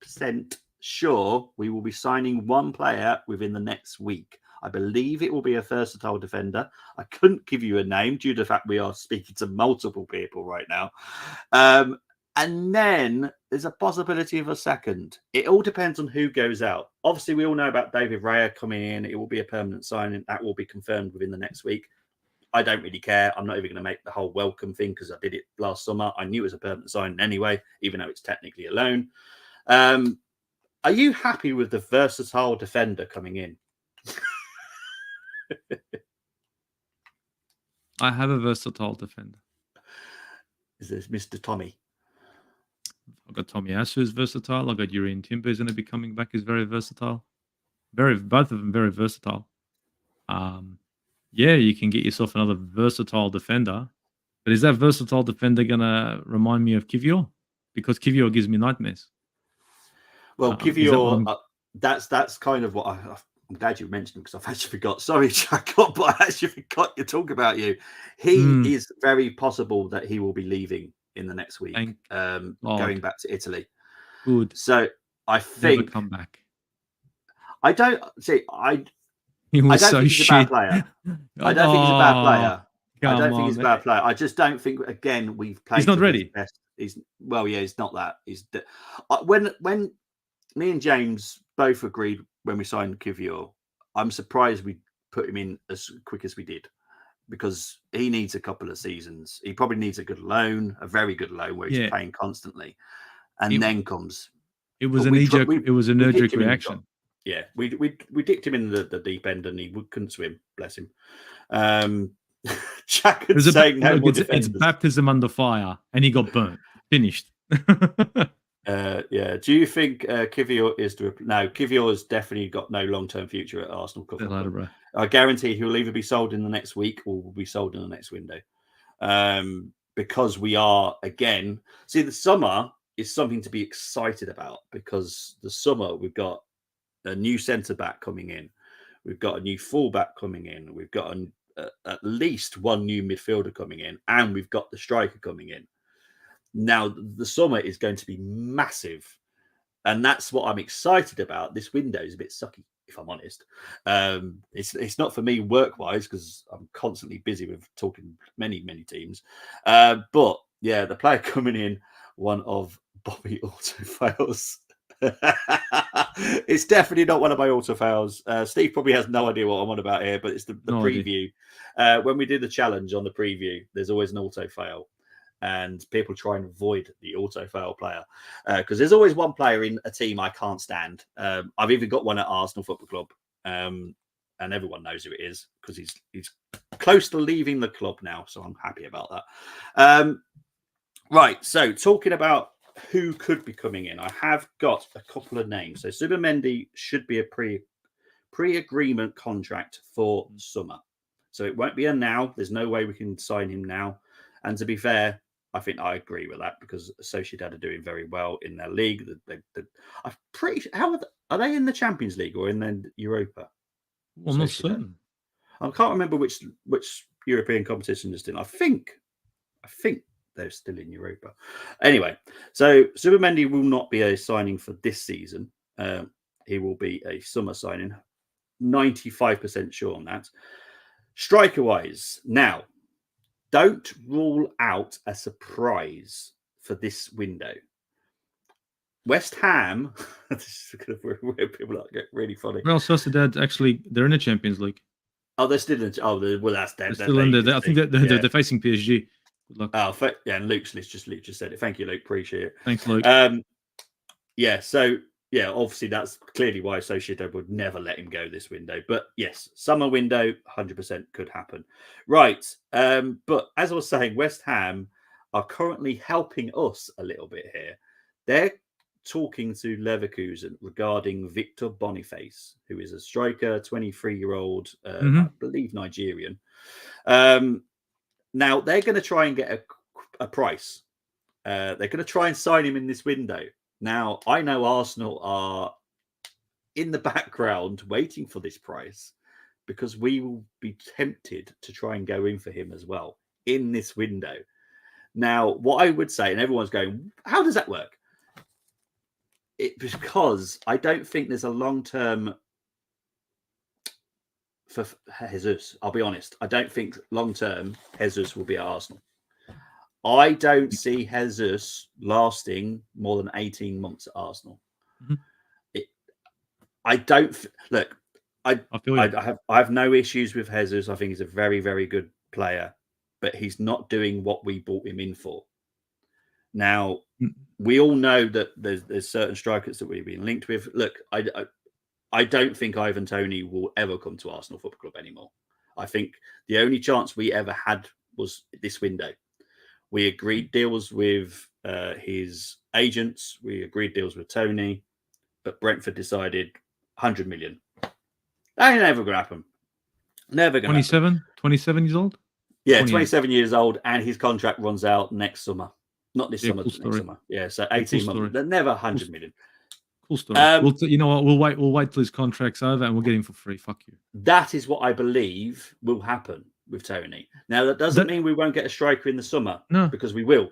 % sure we will be signing one player within the next week. I believe it will be a versatile defender. I couldn't give you a name due to the fact we are speaking to multiple people right now. And then there's a possibility of a second. It all depends on who goes out. Obviously, we all know about David Raya coming in. It will be a permanent signing. That will be confirmed within the next week. I don't really care. I'm not even going to make the whole welcome thing because I did it last summer. I knew it was a permanent signing anyway, even though it's technically a loan. Are you happy with the versatile defender coming in? I have a versatile defender. Is this Mr. Tommy? I've got Tommy Asu who's versatile. I've got Urian Timber who's going to be coming back, who's very versatile. both of them very versatile. Yeah, you can get yourself another versatile defender. But is that versatile defender gonna remind me of Kivior? Because Kivior gives me nightmares. Well, Is that what Kivior, I'm- that's kind of what I'm glad you mentioned because I've actually forgot. Sorry, Jacob, but I actually forgot to talk about you. He is very possible that he will be leaving in the next week, Thank going God. back to Italy. Good. So I Never think come back. I don't see. He I was don't so think he's a shit. bad player. I don't think he's a bad player. I Come don't think on, he's a man. bad player. I just don't think. Again, we've played. He's not to his ready. best. He's not that. When me and James both agreed when we signed Kivior, I'm surprised we put him in as quick as we did because he needs a couple of seasons. He probably needs a good loan, a very good loan where he's Yeah. playing constantly, and then comes. It was but a we knee-jerk. we- It was a we dipped knee-jerk him in the reaction. Yeah, we dipped him in the deep end and he couldn't swim. Bless him. Jack It was saying no more it's defenders. baptism under fire, and he got burnt. Finished. Yeah. Do you think Kivior is no? Kivior has definitely got no long-term future at Arsenal. See you later, bro. I guarantee he'll either be sold in the next week or will be sold in the next window. Because we are again. See, the summer is something to be excited about because the summer we've got a new centre back coming in, we've got a new fullback coming in, we've got at least one new midfielder coming in, and we've got the striker coming in. Now, the summer is going to be massive, and that's what I'm excited about. This window is a bit sucky, if I'm honest. It's not for me work-wise because I'm constantly busy with talking many teams. But yeah, the player coming in, one of Bobby Autofails. It's definitely not one of my autofails. Steve probably has no idea what I'm on about here, but it's the preview. When we do the challenge on the preview, there's always an auto fail. And people try and avoid the auto fail player because there's always one player in a team I can't stand. I've even got one at Arsenal Football Club, and everyone knows who it is because he's close to leaving the club now. So I'm happy about that. Right. So talking about who could be coming in, I have got a couple of names. So Zubimendi should be a pre-agreement contract for summer, so it won't be a now. There's no way we can sign him now. And to be fair, I think I agree with that because Sociedad are doing very well in their league. I'm pretty sure, are they in the Champions League or in the Europa? Well, I'm not certain. I can't remember which European competition is in. I think they're still in Europa. Anyway, so Zubimendi will not be a signing for this season. He will be a summer signing. 95% sure on that. Striker-wise, now, don't rule out a surprise for this window. West Ham, this is where people get really funny. Real Sociedad actually, they're in the Champions League. Oh, they're still in. Oh, well, that's dead. They're still in there. I think they're facing PSG. Good luck. Oh, yeah, and Luke just said it. Thank you, Luke. Appreciate it. Thanks, Luke. Yeah, so yeah, obviously that's clearly why Sociedad would never let him go this window. But yes, summer window, 100% could happen. Right. But as I was saying, West Ham are currently helping us a little bit here. They're talking to Leverkusen regarding Victor Boniface, who is a striker, 23-year-old, I believe Nigerian. Now they're going to try and get a price. They're going to try and sign him in this window. Now, I know Arsenal are in the background waiting for this price because we will be tempted to try and go in for him as well in this window. Now, what I would say, and everyone's going, how does that work? Because I don't think there's a long-term for Jesus. I'll be honest. I don't think long-term Jesus will be at Arsenal. I don't see Jesus lasting more than 18 months at Arsenal. I don't look. I have no issues with Jesus. I think he's a very, very good player, but he's not doing what we bought him in for. Now, we all know that there's certain strikers that we've been linked with. Look, I don't think Ivan Toney will ever come to Arsenal Football Club anymore. I think the only chance we ever had was this window. We agreed deals with his agents. We agreed deals with Toney, but Brentford decided 100 million. That ain't never gonna happen. Never gonna happen. 27 years old. Yeah, 28. 27 years old, and his contract runs out next summer. Not this summer, cool but next story. summer. Yeah, so 18 cool months. story. They're never 100 million. Cool story. You know what? We'll wait till his contract's over, and we'll get him for free. Fuck you. That is what I believe will happen with Tony. Now, that doesn't mean we won't get a striker in the summer. No, because we will.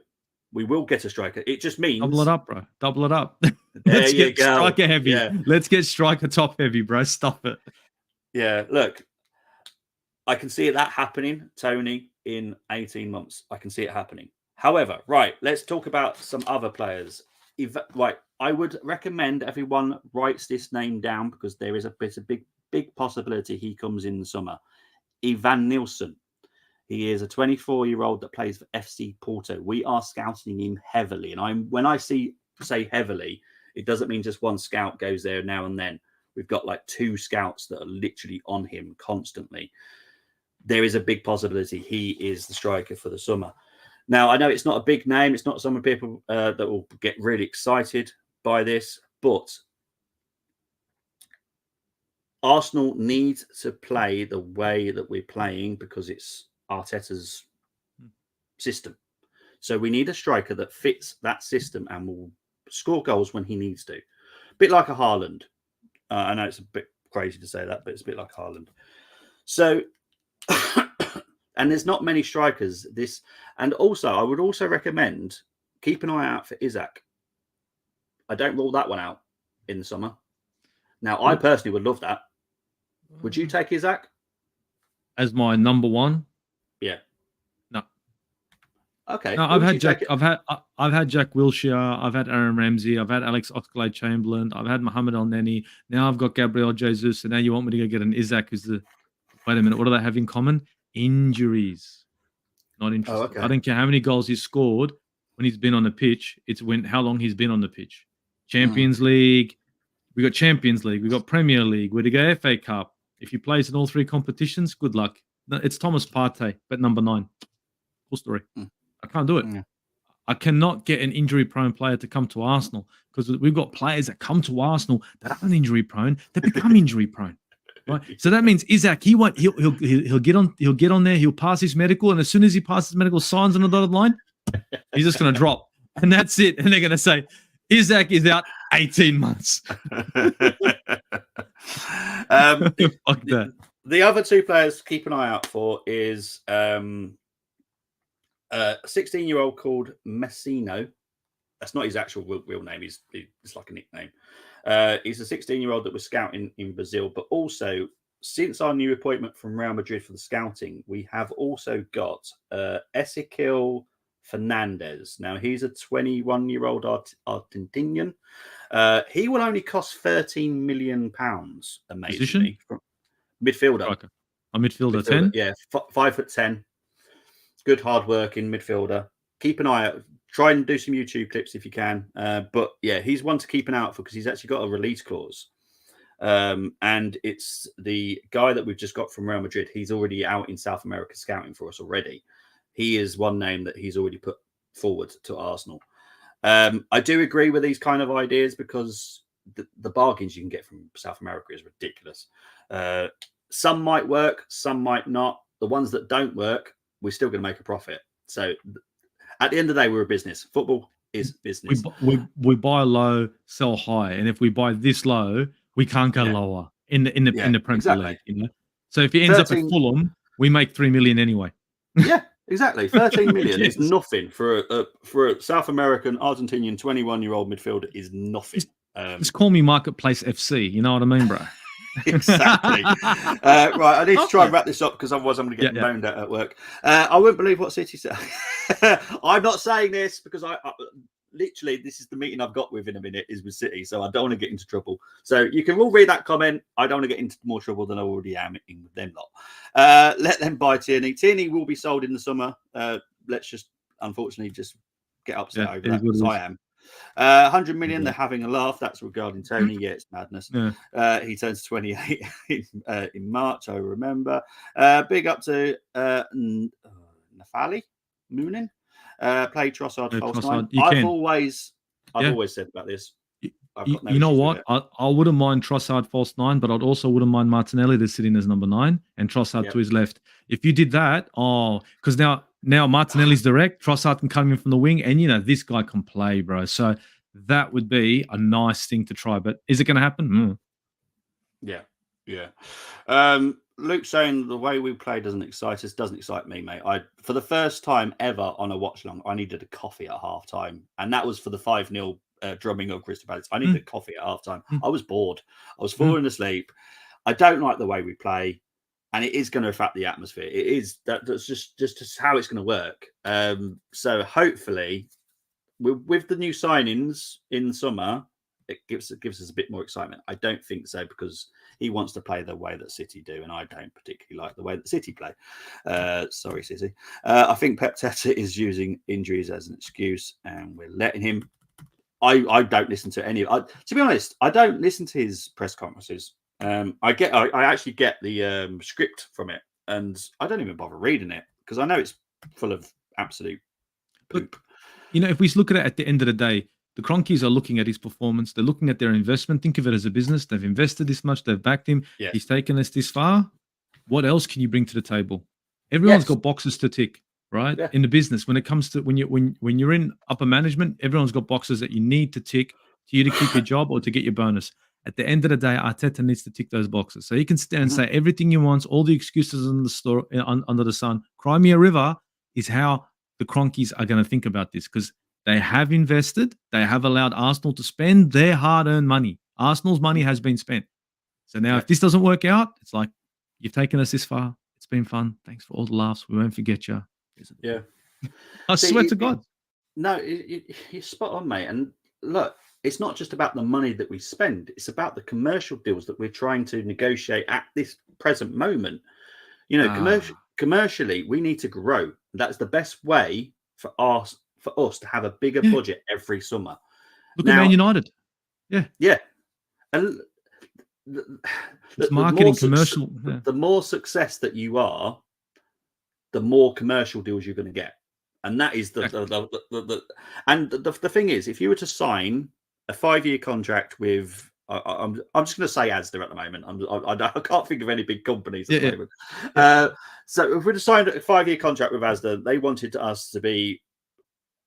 We will get a striker. It just means double it up, bro. Double it up. Let's get striker heavy. Yeah. Let's get striker top heavy, bro. Stop it. Yeah, look, I can see that happening, Tony, in 18 months. I can see it happening. However, right, let's talk about some other players. Right, I would recommend everyone writes this name down because there is a big possibility he comes in the summer. Ivan Nilsson. He is a 24-year-old that plays for FC Porto. We are scouting him heavily, and when I say heavily, it doesn't mean just one scout goes there now and then. We've got like 2 scouts that are literally on him constantly. There is a big possibility he is the striker for the summer. Now, I know it's not a big name. It's not some people that will get really excited by this, but Arsenal need to play the way that we're playing because it's Arteta's system. So we need a striker that fits that system and will score goals when he needs to. A bit like a Haaland. I know it's a bit crazy to say that, but it's a bit like Haaland. So, and there's not many strikers. And also, I would also recommend keep an eye out for Isak. I don't rule that one out in the summer. Now, I personally would love that. Would you take Isak as my number one? Yeah. No. Okay. No, I've had Jack Wilshere, I've had Aaron Ramsey, I've had Alex Oxlade-Chamberlain, I've had Mohamed El-Neni. Now I've got Gabriel Jesus, and now you want me to go get an Isak who's the... Wait a minute, what do they have in common? Injuries. Not interested. Oh, okay. I don't care how many goals he's scored when he's been on the pitch. It's how long he's been on the pitch. Champions League. We got Champions League. We got Premier League. We're to go FA Cup. If he plays in all 3 competitions, good luck. It's Thomas Partey, but number 9. Cool story. I can't do it. I cannot get an injury-prone player to come to Arsenal because we've got players that come to Arsenal that aren't injury-prone. They become injury-prone. Right. So that means Isak, he'll get on there. He'll pass his medical, and as soon as he passes medical, signs on the dotted line, he's just going to drop, and that's it. And they're going to say Isak is out 18 months. Fuck that. The other 2 players to keep an eye out for is a 16-year-old called Messino. That's not his actual real name. It's like a nickname. He's a 16-year-old that was scouting in Brazil, but also since our new appointment from Real Madrid for the scouting, we have also got Ezequiel Fernandez. Now, he's a 21-year-old Argentinian. He will only cost £13 million, amazingly. Midfielder. Okay. A midfielder 10? Yeah, 5'10". Good, hard-working midfielder. Keep an eye out. Try and do some YouTube clips if you can. But, yeah, he's one to keep an eye out for because he's actually got a release clause. And it's the guy that we've just got from Real Madrid. He's already out in South America scouting for us already. He is one name that he's already put forward to Arsenal. I do agree with these kind of ideas because the bargains you can get from South America is ridiculous. Some might work, some might not. The ones that don't work, we're still going to make a profit. So at the end of the day, we're a business. Football is business. We buy low, sell high, and if we buy this low, we can't go lower in the Premier League. You know? So if it ends up at Fulham, we make 3 million anyway. Yeah. Exactly, 13 million is nothing for a South American Argentinian 21-year-old midfielder. Is nothing. Just call me Marketplace FC. You know what I mean, bro? Exactly. Right, I need to try and wrap this up because otherwise I'm going to get moaned at work. I wouldn't believe what City said. I'm not saying this because I literally this is the meeting I've got with in a minute is with City, so I don't want to get into trouble. So you can all read that comment. I don't want to get into more trouble than I already am in with them lot. Let them buy Tierney. Tierney will be sold in the summer. Let's just unfortunately just get upset over that because I am. 100 million. They're having a laugh. That's regarding Tony. Yeah, it's madness. He turns 28 in March. I remember. Big up to Nafali Moonin. Played Trossard false nine. I've always said about this. I've got no You know issues with what? it. I wouldn't mind Trossard false 9, but I'd also wouldn't mind Martinelli to sit in as number 9 and Trossard Yep. to his left. If you did that, because now Martinelli's direct, Trossard can come in from the wing, and this guy can play, bro. So that would be a nice thing to try. But is it going to happen? Yeah. Luke saying the way we play doesn't excite us. Doesn't excite me, mate. For the first time ever on a watch long, I needed a coffee at half time, and that was for the 5-0 drumming of Crystal Palace. I needed a coffee at half time. I was bored. I was falling asleep. I don't like the way we play, and it is going to affect the atmosphere. It is that's just how it's going to work. So hopefully, with the new signings in summer, it gives us a bit more excitement. I don't think so, because he wants to play the way that City do, and I don't particularly like the way that City play. Sorry, City. I think Pep Teta is using injuries as an excuse, and we're letting him. I don't listen to any. To be honest, I don't listen to his press conferences. I actually get the script from it, and I don't even bother reading it because I know it's full of absolute poop. If we look at it at the end of the day, the Cronkies are looking at his performance. They're looking at their investment. Think of it as a business. They've invested this much. They've backed him. Yeah. He's taken us this far. What else can you bring to the table? Everyone's got boxes to tick, right? Yeah. In the business, when it comes to when you're in upper management, everyone's got boxes that you need to tick to you to keep your job or to get your bonus. At the end of the day, Arteta needs to tick those boxes. So he can stand and say everything he wants, all the excuses under the sun. Crimea River is how the Cronkies are going to think about this, because they have invested. They have allowed Arsenal to spend their hard-earned money. Arsenal's money has been spent. So now if this doesn't work out, it's like, you've taken us this far. It's been fun. Thanks for all the laughs. We won't forget you. Yeah. I swear to God. No, you're spot on, mate. And look, it's not just about the money that we spend. It's about the commercial deals that we're trying to negotiate at this present moment. Commercially, we need to grow. That's the best way for us to have a bigger budget every summer. Look at Man United. Yeah. And it's marketing, commercial. The more success that you are, the more commercial deals you're going to get. And that is the thing is, if you were to sign a 5-year contract with, I'm just going to say Asda at the moment. I can't think of any big companies at the moment. So if we were to sign a 5-year contract with Asda, they wanted us to be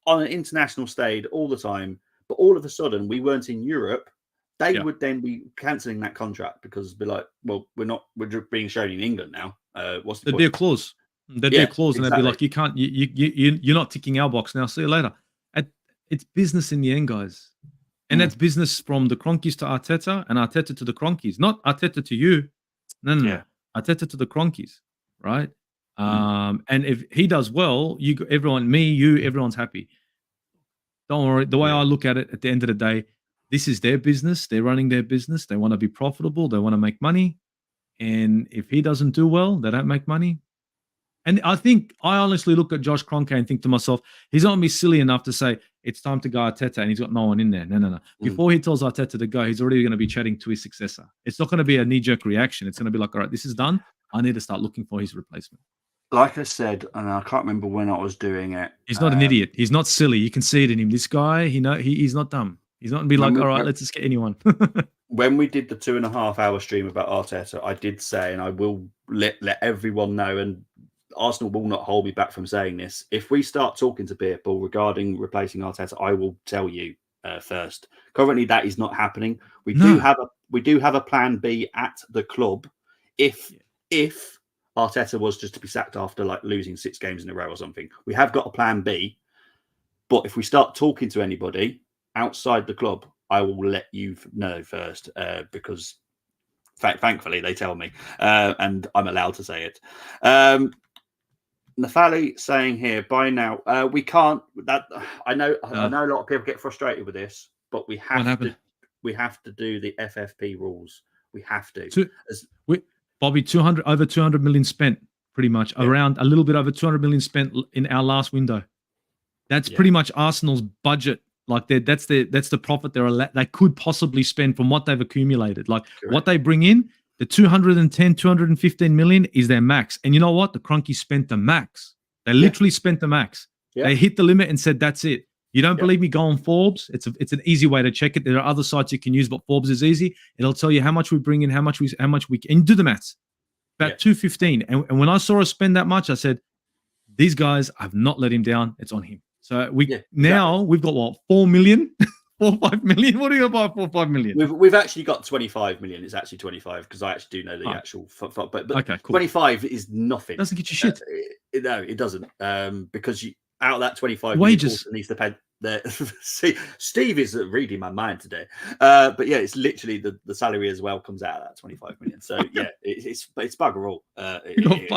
on an international stage all the time, but all of a sudden we weren't in Europe. They would then be cancelling that contract because be like, well, we're being shown in England now. What's the point? There'd be a clause. There'd be a clause, and they'd be like, you can't, you're not ticking our box now. See you later. It's business in the end, guys. And that's business from the Cronkies to Arteta and Arteta to the Cronkies, not Arteta to you. No. Arteta to the Cronkies, right? And if he does well, everyone's happy. Don't worry. The way I look at it, at the end of the day, this is their business. They're running their business. They want to be profitable. They want to make money. And if he doesn't do well, they don't make money. And I honestly look at Josh Kroenke and think to myself, he's not going to be silly enough to say, it's time to go Arteta, and he's got no one in there. No. Before he tells Arteta to go, he's already going to be chatting to his successor. It's not going to be a knee-jerk reaction. It's going to be like, all right, this is done. I need to start looking for his replacement. Like I said, and I can't remember when I was doing it. He's not an idiot. He's not silly. You can see it in him. This guy, he's not dumb. He's not going to be like, all right, let's just get anyone. When we did the 2.5-hour stream about Arteta, I did say, and I will let everyone know, and Arsenal will not hold me back from saying this. If we start talking to people regarding replacing Arteta, I will tell you first. Currently, that is not happening. We do have a plan B at the club if Arteta was just to be sacked after like losing 6 games in a row or something. We have got a plan B, but if we start talking to anybody outside the club, I will let you know first because thankfully they tell me and I'm allowed to say it. Nafali saying here, by now, we can't. I know a lot of people get frustrated with this, but we have to do the FFP rules. We have to. Bobby, over 200 million spent, pretty much around a little bit over 200 million spent in our last window. That's pretty much Arsenal's budget. Like that's the profit they could possibly spend from what they've accumulated. Like what they bring in. The 215 million is their max. And you know what? The Cronkies spent the max. They literally spent the max. Yeah. They hit the limit and said, that's it. You don't believe me? Go on Forbes. It's an easy way to check it. There are other sites you can use, but Forbes is easy. It'll tell you how much we bring in, how much we and do the maths. About 215. And when I saw us spend that much, I said, these guys have not let him down. It's on him. So we've got what, 4 million? 4 or 5 million? What are you going to buy 4 or 5 million? We've actually got 25 million. It's actually 25 because I actually do know the actual. But okay, cool. 25 is nothing. Doesn't get you shit. No, it doesn't. Because out of that 25 wages needs to pay. See, Steve is reading my mind today. But yeah, it's literally the salary as well comes out of that 25 million. So yeah, it's bugger all. It's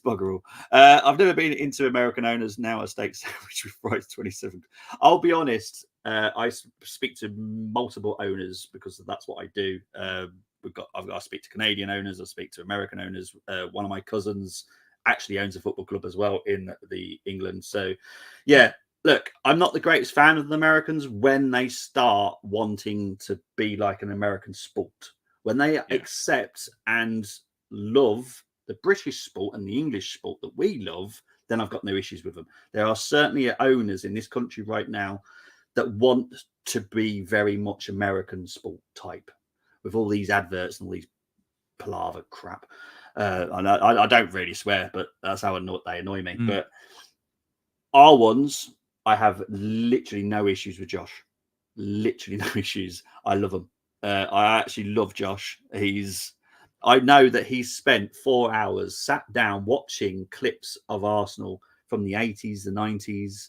bugger all. I've never been into American owners. Now a steak sandwich with fries 27. I'll be honest. I speak to multiple owners because that's what I do. I've got to speak to Canadian owners. I speak to American owners. One of my cousins actually owns a football club as well in the England. So yeah. Look, I'm not the greatest fan of the Americans when they start wanting to be like an American sport. When they accept and love the British sport and the English sport that we love, then I've got no issues with them. There are certainly owners in this country right now that want to be very much American sport type with all these adverts and all these palaver crap. I don't really swear, but that's how they annoy me. But our ones... I have literally no issues with Josh. Literally no issues. I love him. I actually love Josh. I know that he's spent 4 hours sat down watching clips of Arsenal from the 80s, the 90s,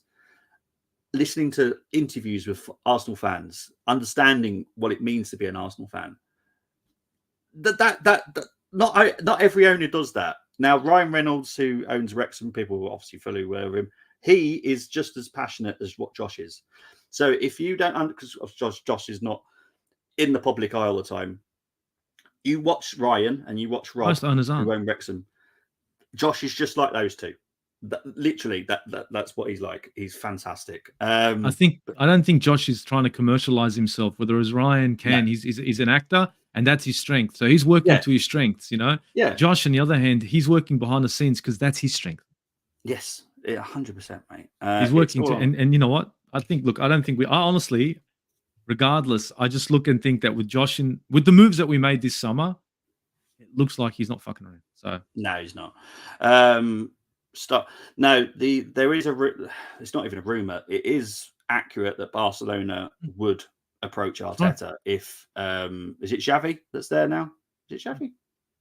listening to interviews with Arsenal fans, understanding what it means to be an Arsenal fan. Not every owner does that. Now, Ryan Reynolds, who owns Wrexham, people will obviously fully aware of him. He is just as passionate as what Josh is. So if you don't, because Josh is not in the public eye all the time, you watch Ryan and you watch Rob, who own Wrexham. Josh is just like those two. That's what he's like. He's fantastic. I don't think Josh is trying to commercialize himself. Whereas Ryan can, he's an actor, and that's his strength. So he's working to his strengths. Yeah. Josh, on the other hand, he's working behind the scenes because that's his strength. Yes. 100%, mate. He's working and you know what? I don't think I honestly, regardless, I just look and think that with Josh and with the moves that we made this summer, it looks like he's not fucking around. So no, he's not. Stop. No, there is it's not even a rumor. It is accurate that Barcelona would approach Arteta if is it Xavi that's there now? Is it Xavi?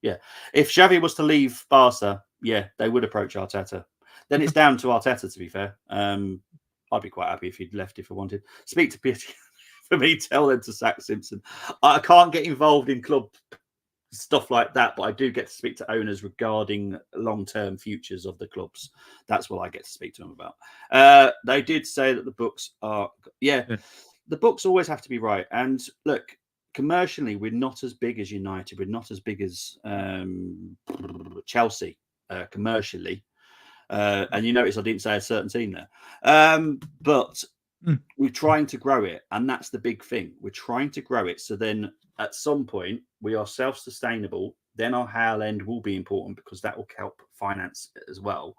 Yeah. If Xavi was to leave Barca, they would approach Arteta. Then it's down to Arteta, to be fair. I'd be quite happy if he'd left if I wanted. Speak to Peter for me, tell them to sack Simpson. I can't get involved in club stuff like that, but I do get to speak to owners regarding long-term futures of the clubs. That's what I get to speak to them about. They did say that the books are... the books always have to be right. And look, commercially, we're not as big as United. We're not as big as Chelsea commercially. And you notice I didn't say a certain team there. But we're trying to grow it. And that's the big thing. We're trying to grow it. So then at some point, we are self-sustainable. Then our Hale end will be important because that will help finance it as well.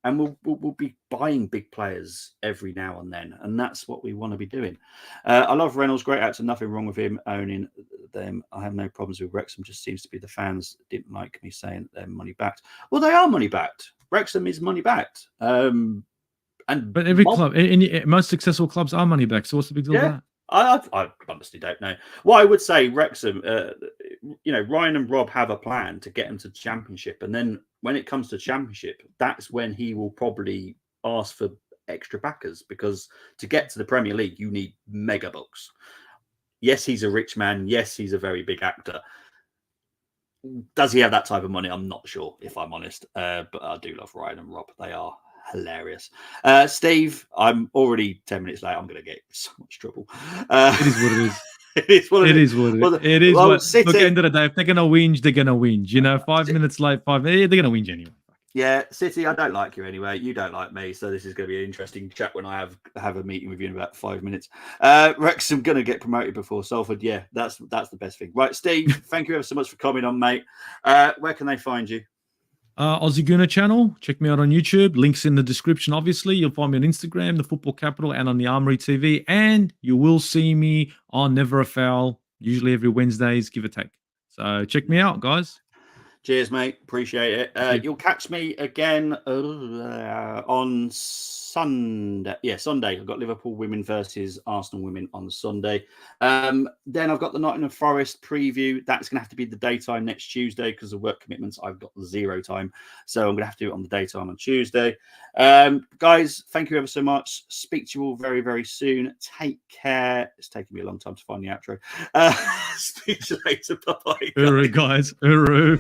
And we'll be buying big players every now and then. And that's what we want to be doing. I love Reynolds. Great actor. Nothing wrong with him owning them. I have no problems with Wrexham. Just seems to be the fans didn't like me saying that they're money backed. Well, they are money backed. Wrexham is money backed. But every club, most successful clubs are money backed. So what's the big deal with that? I honestly don't know. What I would say, Wrexham, Ryan and Rob have a plan to get them to the Championship. And then when it comes to Championship, that's when he will probably ask for extra backers because to get to the Premier League, you need mega bucks. Yes, he's a rich man. Yes, he's a very big actor. Does he have that type of money? I'm not sure, if I'm honest. But I do love Ryan and Rob. They are hilarious. Steve, I'm already 10 minutes late. I'm going to get so much trouble. It is what it is. It is what it is. It is what. Look, at the end of the day, if they're going to whinge, they're going to whinge. 5 minutes late, they're going to whinge anyway. Yeah, City, I don't like you anyway. You don't like me, so this is going to be an interesting chat when I have a meeting with you in about 5 minutes. Wrexham going to get promoted before Salford. Yeah, that's the best thing. Right, Steve, thank you ever so much for coming on, mate. Where can they find you? Aussie Gooner channel. Check me out on YouTube. Links in the description, obviously. You'll find me on Instagram, The Football Capital, and on the Armory TV. And you will see me on Never a Foul, usually every Wednesdays, give or take. So check me out, guys. Cheers, mate. Appreciate it. You'll catch me again on Sunday. Yeah, Sunday. I've got Liverpool women versus Arsenal women on Sunday. Then I've got the Nottingham Forest preview. That's going to have to be the daytime next Tuesday because of work commitments. I've got 0 time. So I'm going to have to do it on the daytime on Tuesday. Guys, thank you ever so much. Speak to you all very, very soon. Take care. It's taken me a long time to find the outro. Speak to you later. Bye-bye. Uru, guys. Uru.